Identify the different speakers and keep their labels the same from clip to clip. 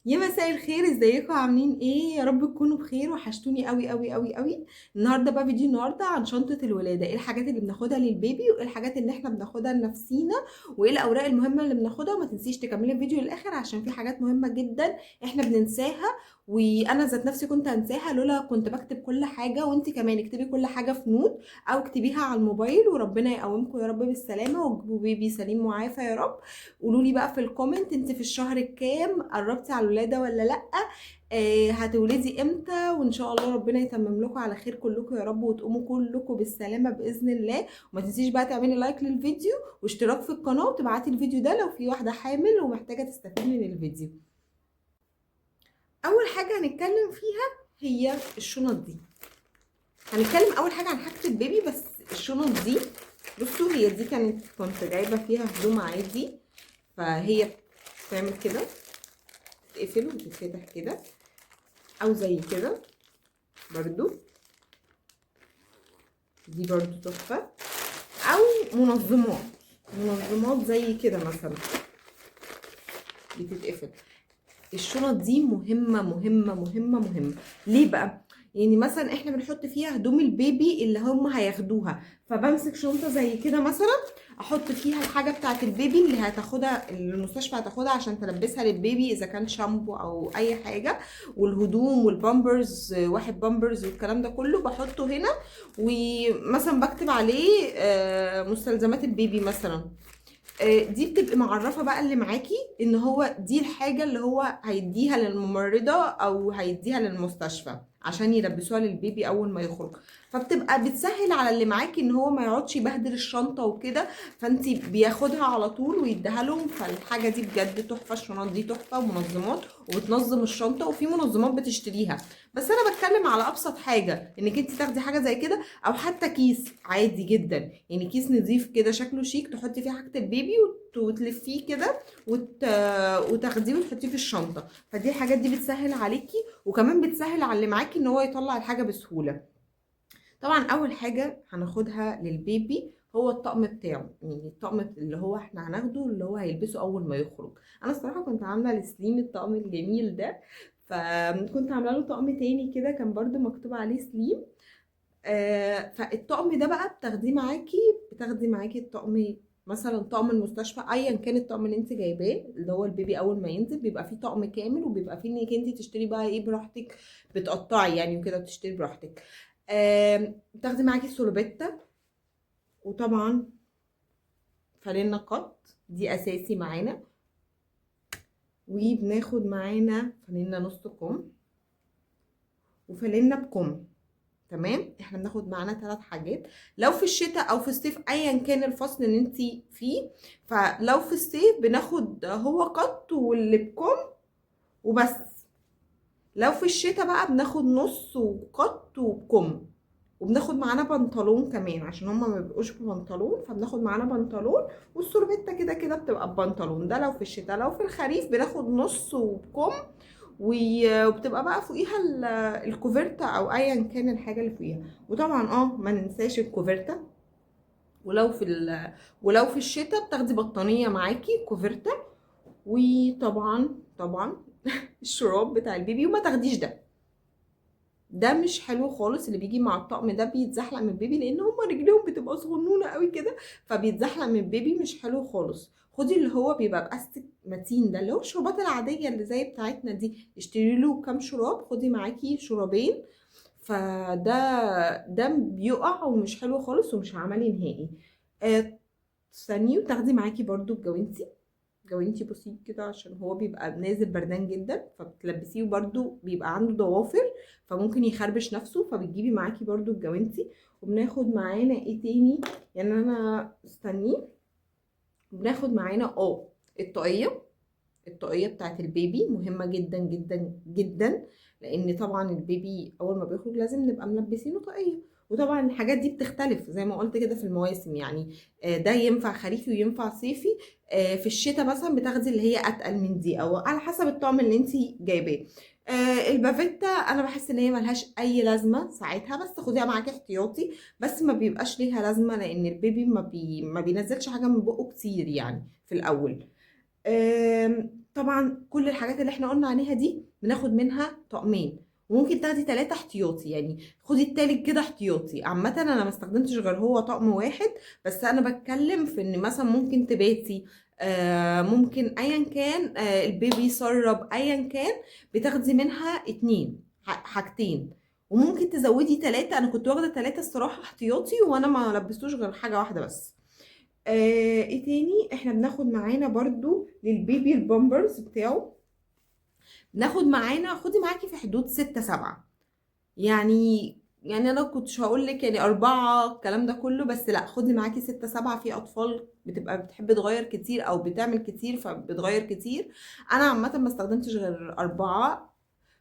Speaker 1: يا مساء الخير، ازيكم عاملين ايه؟ يا رب تكونوا بخير. وحشتوني قوي قوي قوي قوي. النهارده بقى فيديو النهارده عن شنطه الولاده، ايه الحاجات اللي بناخدها للبيبي وايه الحاجات اللي احنا بناخدها لنفسينا وايه الاوراق المهمه اللي بناخدها. وما تنسيش تكملي الفيديو للاخر عشان في حاجات مهمه جدا احنا بننساها، وانا ذات نفسي كنت هنساها لولا كنت بكتب كل حاجه. وانت كمان اكتبي كل حاجه في نوت او اكتبيها على الموبايل. وربنا يقومكم يا رب بالسلامه وتجيبوا بيبي سليم وعافى يا رب. قولوا لي بقى في الكومنت، انت في الشهر الكام؟ قربتي على الولاده ولا لا؟ هتولدي امتى؟ وان شاء الله ربنا يتمم لكم على خير كلكم يا رب، وتقوموا كلكم بالسلامه باذن الله. وما تنسيش بقى تعملي لايك للفيديو واشتراك في القناه وتبعتي الفيديو ده لو في واحده حامل ومحتاجه تستفيد من الفيديو. اول حاجه هنتكلم فيها هي الشنط دي. هنتكلم اول حاجه عن حاجه البيبي، بس الشنط دي بصوا، هي دي كنت جايبه فيها هدوم عادي، فهي بتعمل كده، تتقفل وتتفتح كده او زي كده. برضو دي برضو تحفة. او منظمات زي كده مثلا بتتقفل. الشنط دي مهمة مهمة مهمة مهمة. ليه بقى؟ يعني مثلا احنا بنحط فيها هدوم البيبي اللي هم هياخدوها، فبمسك شنطة زي كده مثلا احط فيها الحاجة بتاعت البيبي اللي هتاخدها المستشفى، هتاخدها عشان تلبسها للبيبي اذا كان شامبو او اي حاجة، والهدوم والبامبرز، واحد بامبرز والكلام ده كله بحطه هنا. ومثلا بكتب عليه مستلزمات البيبي مثلا. دي بتبقي معرفة بقى اللي معاكي ان هو دي الحاجة اللي هو هيديها للممرضة او هيديها للمستشفى عشان يلبسوها للبيبي اول ما يخرج. فبتبقى بتسهل على اللي معاكي ان هو ما يقعدش يبهدل الشنطة وكده، فانتي بياخدها على طول ويديها لهم. فالحاجة دي بجد تحفة، الشنط دي تحفة ومنظمات وبتنظم الشنطة، وفي منظمات بتشتريها. بس انا بتكلم على ابسط حاجة، انك انتي تاخدي حاجة زي كده او حتى كيس عادي جدا، يعني كيس نظيف كده شكله شيك تحطي فيه حاجة البيبي وتلفيه كده وتاخديه وتحطيه في الشنطة. فدي الحاجات دي بتسهل عليكي، وكمان بتسهل على اللي معاكي ان هو يطلع الحاجة بسهولة. طبعا اول حاجة هناخدها للبيبي هو الطقم بتاعه، يعني الطقم اللي هو احنا هناخده اللي هو هيلبسه اول ما يخرج. انا الصراحة كنت عاملة لسليم الطقم الجميل ده، فكنت عامله له طقم تاني كده كان برضو مكتوب عليه سليم. فالطقم ده بقى بتاخديه معاكي، بتاخدي معاكي الطقم، مثلا طقم المستشفى ايا كان الطقم اللي انت جايباه اللي هو البيبي اول ما ينزل بيبقى فيه طقم كامل، وبيبقى فيه انك انت تشتري بقى ايه براحتك، بتقطعي يعني وكده بتشتري براحتك. بتاخدي معاكي سولوبيتا، وطبعا فانلة قط دي اساسي معانا، وبناخد معانا فانلة نص كم وفانلة بكم. تمام، احنا بناخد معانا 3 حاجات لو في الشتاء او في الصيف ايا كان الفصل اللي انت فيه. فلو في الصيف بناخد هو قط واللي بكم وبس. لو في الشتاء بقى بناخد نص وقط وبكم. وبناخد معانا بنطلون كمان عشان هما ما بيبقوش ببنطلون، فبناخد معانا بنطلون. والسوربيتا كده كده بتبقى ببنطلون، ده لو في الشتاء. لو في الخريف بناخد نص وبكم وبتبقى بقى فوقيها الكوفرتا او ايا كان الحاجه اللي فوقيها. وطبعا ما ننساش الكوفرتا. ولو في ولو في الشتاء بتاخدي بطانيه معاكي كوفرتا. وطبعا الشراب بتاع البيبي. وما تاخديش ده مش حلو خالص، اللي بيجي مع الطقم ده بيتزحلق من البيبي لان هما رجليهم بتبقى صغنونه قوي كده، فبيتزحلق من البيبي مش حلو خالص. خدي اللي هو بيبقى باستك متين ده، اللي هو الشرابات العاديه اللي زي بتاعتنا دي، اشتري له كام شراب، خدي معاكي شرابين. ده بيقع ومش حلو خالص ومش عملي نهائي. استني وتاخدي معاكي برضو الجوانتي. جوانتي بسيط كده عشان هو بيبقى نازل بردان جدا، فبتلبسيه وبرده بيبقى عنده ضوافر فممكن يخربش نفسه، فبتجيبي معاكي برده الجوانتي. وبناخد معانا ايه تاني؟ يعني انا استني. بناخد معانا الطاقية. الطاقية بتاعت البيبي مهمة جدا جدا جدا، لان طبعا البيبي اول ما بيخرج لازم نبقى ملبسينه طاقية. وطبعا الحاجات دي بتختلف زي ما قلت كده في المواسم، يعني ده ينفع خريفي وينفع صيفي. في الشتاء مثلا بتاخدي اللي هي اتقل من دي او على حسب الطعم اللي انت جايباه. البافيتا انا بحس ان هي ملهاش اي لازمه ساعتها، بس خديها معاكي احتياطي. بس ما بيبقاش ليها لازمه لان البيبي ما بينزلش حاجه من بقه كتير يعني في الاول. طبعا كل الحاجات اللي احنا قلنا عليها دي بناخد منها طقمين، وممكن تاخدي 3 احتياطي، يعني خدي التالت كده احتياطي. عامة انا ما استخدمتش غير هو طقم واحد، بس انا بتكلم في ان مثلا ممكن تباتي، ممكن ايا كان، البيبي يسرب ايا كان، بتاخدي منها اتنين حاجتين، وممكن تزودي 3. انا كنت واخدة 3 الصراحة احتياطي، وانا ما لبستوش غير حاجة واحدة بس. ايه تاني احنا بناخد معانا برضو للبيبي؟ البامبرز بتاعه ناخد معانا، خدي معاكي في حدود 6 7. يعني انا كنتش هقول لك يعني 4 الكلام ده كله، بس لا، خدي معاكي 6 7. في اطفال بتبقى بتحب تغير كتير او بتعمل كتير فبتغير كتير. انا عامة ما استخدمتش غير 4،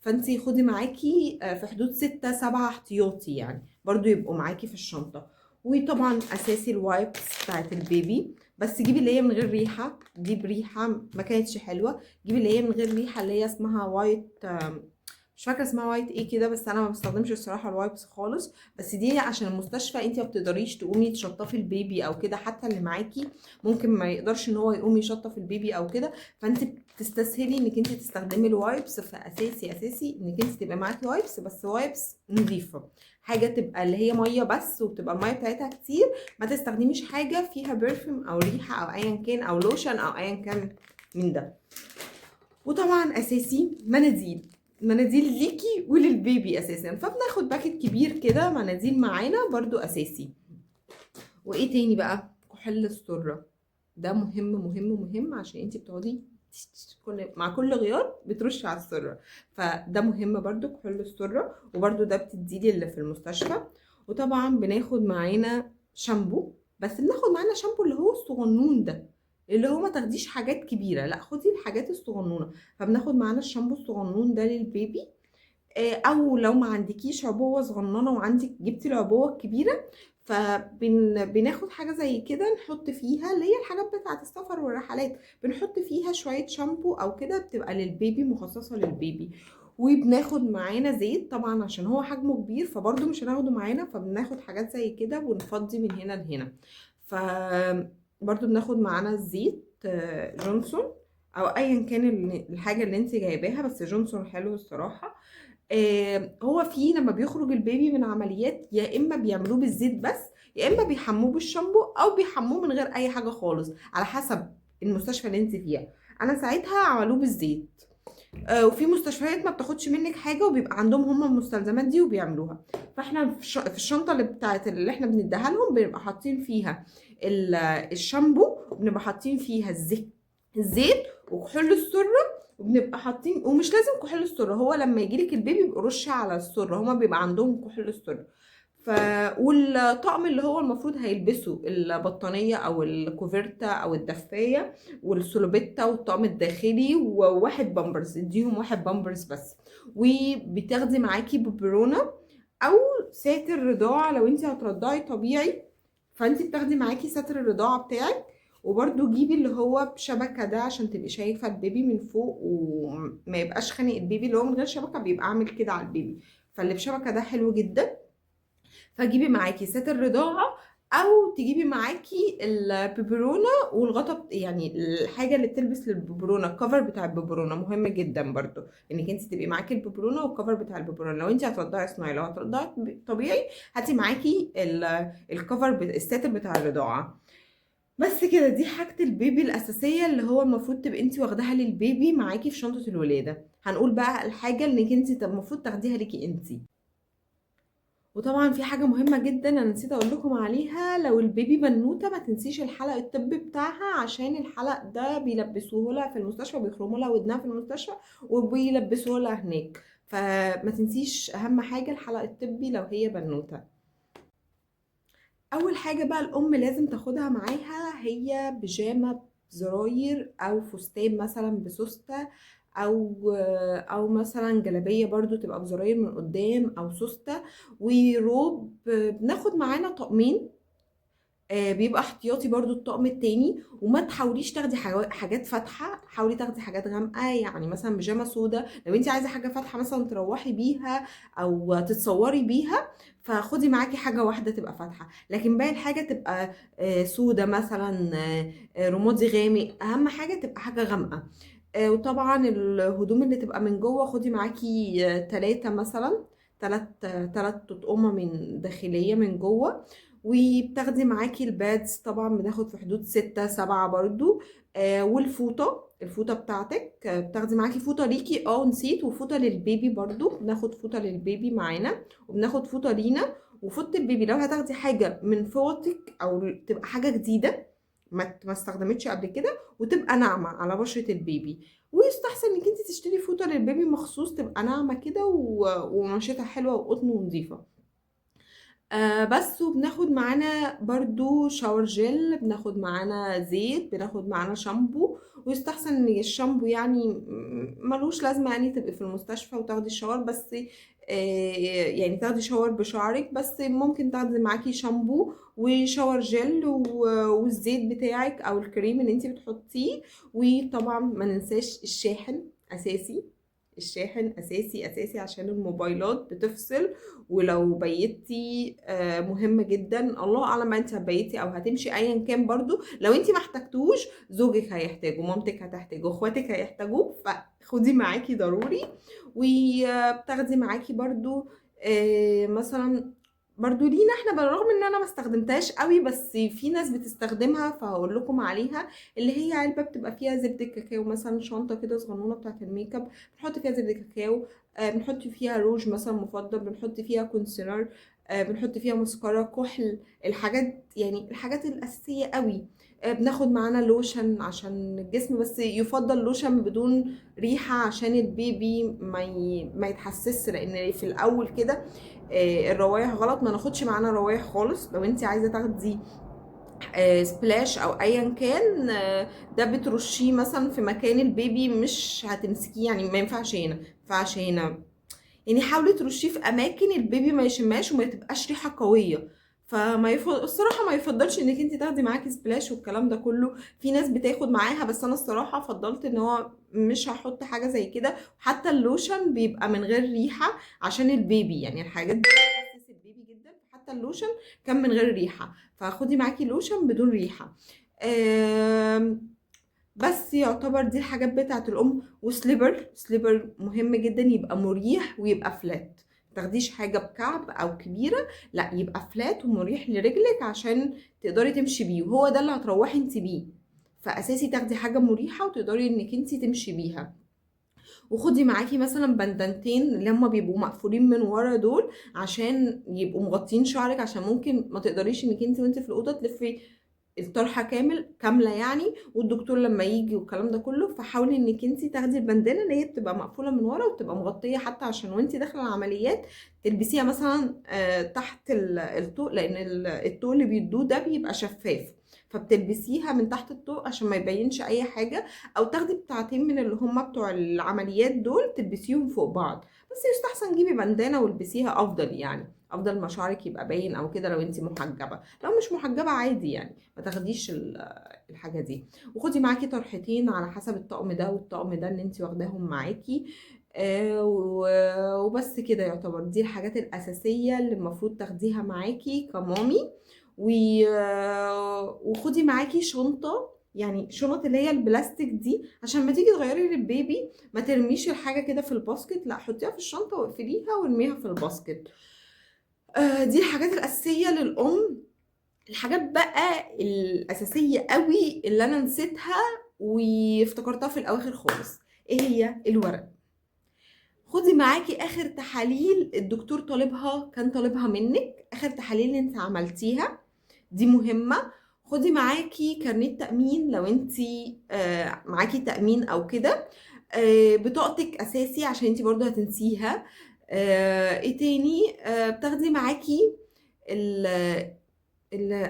Speaker 1: فانتي خدي معاكي في حدود 6 7 احتياطي، يعني برضو يبقوا معاكي في الشنطة. وطبعا اساسي الوايبس بتاعت البيبي، بس جيبي اللي هي من غير ريحة، دي بريحة ما كانتش حلوة. جيبي اللي هي من غير ريحة، اللي هي اسمها وايت، مش فاكره اسمها وايت ايه كده، بس انا ما بستخدمش الصراحه الوايبس خالص. بس دي عشان المستشفى انت ما بتقدريش تقومي تشطفي البيبي او كده، حتى اللي معاكي ممكن ما يقدرش ان هو يقوم يشطف البيبي او كده، فانت بتستسهلي انك انت تستخدمي الوايبس. فاساسي اساسي انك انت تبقى معاكي وايبس، بس وايبس نظيفه، حاجه تبقى اللي هي ميه بس، وبتبقى الميه بتاعتها كتير. ما تستخدميش حاجه فيها برفيوم او ريحه او ايا كان، او لوشن او ايا كان من ده. وطبعا اساسي مناديل، مناديل ليكي وللبيبي اساسا، فبناخد باكت كبير كده مناديل معانا برضو اساسي. وايه تاني بقى؟ كحول السرة، ده مهم مهم مهم، عشان انتي بتقعدي مع كل غيار بترشي على السرة، فده مهم برضو كحول السرة، وبرضو ده بتديلي اللي في المستشفى. وطبعا بناخد معانا شامبو، بس بناخد معانا شامبو اللي هو الصغنون ده، اللي هو ما تاخديش حاجات كبيرة، لا خدي الحاجات الصغنونة. فبناخد معانا الشامبو الصغنون ده للبيبي. او لو ما عندكيش عبوه صغننه وعندك جبتي العبوه الكبيره، فبناخد حاجه زي كده نحط فيها، اللي هي الحاجات بتاعه السفر والرحلات، بنحط فيها شويه شامبو او كده، بتبقى للبيبي، مخصصه للبيبي. وبناخد معانا زيت طبعا عشان هو حجمه كبير، فبرضه مش هناخده معانا، فبناخد حاجات زي كده ونفضي من هنا لهنا. ف برضه بناخد معانا الزيت جونسون، او ايا كان الحاجه اللي انت جايباها، بس جونسون حلو الصراحه. هو فيه لما بيخرج البيبي من عمليات، يا اما بيعملوه بالزيت بس، يا اما بيحموه بالشامبو، او بيحموه من غير اي حاجه خالص، على حسب المستشفى اللي انت فيها. انا ساعتها عملوه بالزيت. وفي مستشفيات ما بتاخدش منك حاجه، وبيبقى عندهم هم المستلزمات دي وبيعملوها. فاحنا في الشنطه اللي بتاعت اللي احنا بنديها لهم، بنبقى حاطين فيها الشامبو، وبنبقى حاطين فيها الزيت وكحول السره، وبنبقى حاطين، ومش لازم كحول السره، هو لما يجيلك البيبي بيبقى رش على السره، هما بيبقى عندهم كحول السره. ف والطقم اللي هو المفروض هيلبسه البطانيه او الكوفرتا او الدفايه والسلوبيتا والطقم الداخلي، وواحد بامبرز، اديهم واحد بامبرز بس. وبتاخدي معاكي ببرونه او ساتر رضاعه لو انت هترضعي طبيعي، فانت بتاخدي معاكي ساتر الرضاعه بتاعك. وبرده جيبي اللي هو بشبكه ده، عشان تبقي شايفه البيبي من فوق وما يبقاش خانق البيبي، اللي هو من غير شبكه بيبقى عامل كده على البيبي، فاللي بشبكه ده حلو جدا. فجيبي معاكي ساتر رضاعه، او تجيبي معاكي البيبرونه والغطا يعني الحاجه اللي بتلبس للبيبرونه، الكفر بتاع البيبرونه مهم جدا برضو، انك انت تبقي معاكي البيبرونه والكفر بتاع البيبرونه. لو انت هترضعي صناعي، لو هترضعي طبيعي هاتي معاكي الكفر الساتر بتاع الرضاعه. بس كده، دي حاجة البيبي الأساسية اللي هو المفروض تبقي انت واخداها للبيبي معاكي في شنطة الولادة. هنقول بقى الحاجة اللي انت المفروض تاخديها ليكي انت. وطبعا في حاجة مهمة جدا انا نسيت اقول لكم عليها، لو البيبي بنوتة ما تنسيش الحلق الطبي بتاعها، عشان الحلق ده بيلبسوه لها في المستشفى، بيخرموا لها ودنها في المستشفى وبيلبسوه لها هناك، فما تنسيش اهم حاجة الحلق الطبي لو هي بنوتة. اول حاجه بقى الام لازم تاخدها معاها هي بيجامه زراير، او فستان مثلا بسوسته، او مثلا جلابيه برضو تبقى بزراير من قدام او سوسته، وروب. بناخد معانا طقمين، بيبقى احتياطي برضو الطقم التاني. وما تحاوليش تاخدي حاجات فاتحه، حاولي تاخدي حاجات غامقه، يعني مثلا بيجامه سودا لو انت عايزه حاجه فاتحه مثلا تروحي بيها او تتصوري بيها، فخدي معاكي حاجه واحده تبقى فاتحه، لكن باقي الحاجه تبقى سودا مثلا، رمادي غامق، اهم حاجه تبقى حاجه غامقه. وطبعا الهدوم اللي تبقى من جوه خدي معاكي 3 مثلا، 3 تطقمة من داخلية من جوه. وبتاخدي معاكي البادز طبعا بناخد في حدود 6 7 برضو. الفوطة بتاعتك، بتاخدي معاكي فوطة ليكي، نسيت، وفوطة للبيبي برضو، بناخد فوطة للبيبي معانا، وبناخد فوطة لينا. وفوطة البيبي لو هتاخدي حاجة من فوطك او تبقى حاجة جديدة ما استخدمتش قبل كده، وتبقى ناعمة على بشرة البيبي. ويستحسن انك انت تشتري فوطة للبيبي مخصوص تبقى ناعمة كده ومنشتها حلوة وقطن ونظيفة. بس. وبناخد معانا برضو شاور جل، بناخد معانا زيت، بناخد معانا شامبو. ويستحسن ان الشامبو يعني ملوش لازمة يعني تبقي في المستشفى وتاخدي الشاور بس. يعني تاخدي شاور بشعرك بس، ممكن تاخدي معاكي شامبو وشاور جل والزيت بتاعك او الكريم اللي انت بتحطيه. وطبعا ما ننساش الشاحن اساسي. الشاحن اساسي اساسي عشان الموبايلات بتفصل. ولو بيتي مهم جدا، الله اعلم انت هتبيتي او هتمشي ايا كان، برضو لو انت ما احتجتوش زوجك هيحتاجه، مامتك هتحتاجه، اخواتك هيحتاجوه، فخدي معاكي ضروري. وبتاخدي معاكي برضو مثلا برضو لينا احنا، بالرغم ان انا ما استخدمتهاش قوي بس في ناس بتستخدمها فهقول لكم عليها. اللي هي علبه بتبقى فيها زبده كاكاو مثلا، شنطه كده صغنونه بتاعت الميك اب، بنحط فيها زبده كاكاو، بنحط فيها روج مثلا مفضل، بنحط فيها كونسيلر، بنحط فيها مسكرة كحل، الحاجات يعني الحاجات الأساسية قوي. بناخد معانا لوشن عشان الجسم، بس يفضل لوشن بدون ريحة عشان البيبي ما يتحسس، لأن في الأول كده الروايح غلط، ما ناخدش معانا روايح خالص. لو انت عايزة تاخدي سبلاش او ايا كان، ده بترشيه مثلا في مكان البيبي، مش هتمسكيه يعني، ما ينفعش هنا، ما ينفعش هنا. يعني حاولي ترشيه في اماكن البيبي ما يشمهاش وما تبقاش ريحه قويه. الصراحه ما يفضلش انك انت تاخدي معاكي سبلاش والكلام ده كله. في ناس بتاخد معاها، بس انا الصراحه فضلت ان هو مش هحط حاجه زي كده. حتى اللوشن بيبقى من غير ريحه عشان البيبي، يعني الحاجات دي بتحسس البيبي جدا. حتى اللوشن كان من غير ريحه، فخدي معاكي لوشن بدون ريحه. بس يعتبر دي الحاجات بتاعت الام. سليبر مهم جدا، يبقى مريح ويبقى فلات. متاخديش حاجه بكعب او كبيره، لا يبقى فلات ومريح لرجلك عشان تقدري تمشي بيه، وهو ده اللي هتروحي انت بيه. فاساسي تاخدي حاجه مريحه وتقدري انك انت تمشي بيها. وخدي معاكي مثلا بندانتين اللي هما بيبقوا مقفولين من ورا دول، عشان يبقوا مغطين شعرك، عشان ممكن ما تقدريش انك انت وانت في الاوضه تلفي الطرحه كامله يعني، والدكتور لما يجي والكلام ده كله. فحاولي انك انت تاخدي البندانه اللي هي بتبقى مقفوله من ورا وبتبقى مغطيه، حتى عشان وانت داخله العمليات تلبسيها مثلا تحت الطوق، لان الطوق اللي بيدوه ده بيبقى شفاف، فبتلبسيها من تحت الطوق عشان ما يبينش اي حاجه. او تاخدي بتاعتين من اللي هم بتوع العمليات دول تلبسيهم فوق بعض. بس يستحسن جيبي بندانه والبسيها افضل، يعني افضل ما شعرك يبقى باين او كده لو انت محجبه. لو مش محجبه عادي يعني ما تاخديش الحاجه دي. وخدي معاكي طرحتين على حسب الطقم ده والطقم ده اللي انت واخداهم معاكي. وبس كده. يعتبر دي الحاجات الاساسيه اللي المفروض تاخديها معاكي كمامي. وخدي معاكي شنطه، يعني شنط اللي هي البلاستيك دي، عشان ما تيجي تغيري للبيبي ما ترميش الحاجه كده في الباسكت، لا حطيها في الشنطه واقفليها وارميها في الباسكت. دي الحاجات الاساسيه للام. الحاجات بقى الاساسيه قوي اللي انا نسيتها وافتكرتها في الاواخر خالص، ايه هي؟ الورق. خدي معاكي اخر تحاليل الدكتور كان طالبها منك، اخر تحاليل انت عملتيها، دي مهمه. خدي معاكي كارنيه تامين لو انت معاكي تامين او كده. بطاقتك اساسي عشان انت برضو هتنسيها. ايه تاني؟ بتاخدي معاكي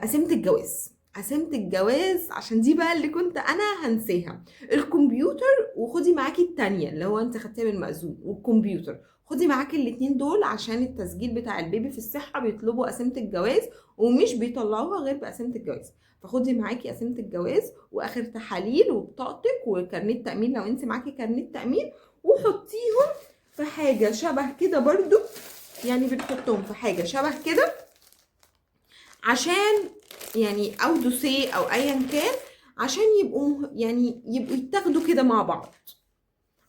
Speaker 1: قسيمة الجواز. قسيمة الجواز عشان دي بقى اللي كنت انا هنساها. الكمبيوتر، وخدي معاكي التانية اللي هو انت خدتيها بالمأذون، والكمبيوتر خدي معاكي الاتنين دول عشان التسجيل بتاع البيبي في الصحة بيطلبوا قسيمة الجواز، ومش بيطلعوها غير بقسيمة الجواز. فخدي معاكي قسيمة الجواز واخر تحاليل وبطاقتك وكارنيه تأمين لو انت معاكي كارنيه تأمين، وحطيهم في حاجة شبه كده برضو، يعني بنحطهم في حاجة شبه كده عشان يعني او دوسيه او ايا كان، عشان يبقوا يعني يبقوا يتاخدوا كده مع بعض،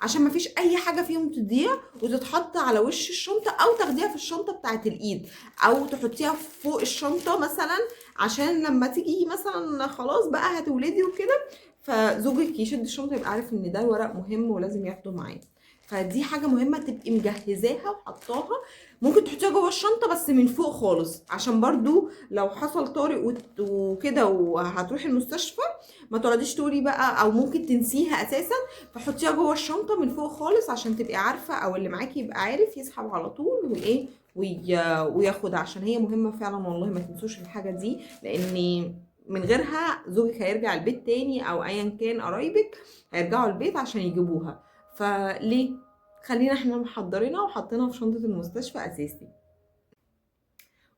Speaker 1: عشان ما فيش اي حاجه فيهم تضيع وتتحط على وش الشنطه، او تاخديها في الشنطه بتاعه الايد، او تحطيها فوق الشنطه مثلا، عشان لما تيجي مثلا خلاص بقى هتولدي وكده، فزوجك يشد الشنطه يبقى عارف ان ده ورق مهم ولازم ياخده معاه. فدي حاجه مهمه تبقي مجهزاها وحطاها. ممكن تحطيها جوه الشنطه بس من فوق خالص، عشان برضو لو حصل طارئ وكده وهتروحي المستشفى ما تقعديش تقولي بقى، او ممكن تنسيها اساسا. فحطيها جوه الشنطه من فوق خالص عشان تبقي عارفه، او اللي معاكي يبقى عارف يسحب على طول وايه وياخدها، عشان هي مهمه فعلا والله. ما تنسوش الحاجه دي، لان من غيرها زوجك هيرجع البيت تاني، او ايا كان قرايبك هيرجعوا البيت عشان يجيبوها. فليه؟ خلينا احنا محضرينها وحاطينها في شنطه المستشفى اساسي.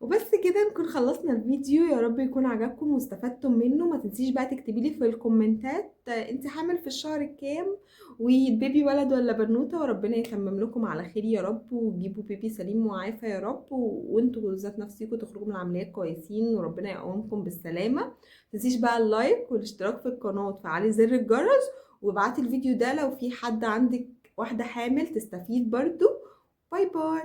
Speaker 1: وبس كده نكون خلصنا الفيديو. يا رب يكون عجبكم واستفدتم منه. ما تنسيش بقى تكتبي لي في الكومنتات انت حامل في الشهر الكام، والبيبي ولد ولا بنوته، وربنا يتمم لكم على خير يا رب، وتجيبوا بيبي سليم وعافى يا رب، وانتوا ذات نفسكم تخرجوا من العمليات كويسين، وربنا يقومكم بالسلامه. ما تنسيش بقى اللايك والاشتراك في القناه وتفعلي زر الجرس، وابعتي الفيديو ده لو في حد عندك واحده حامل تستفيد برضو. باي باي.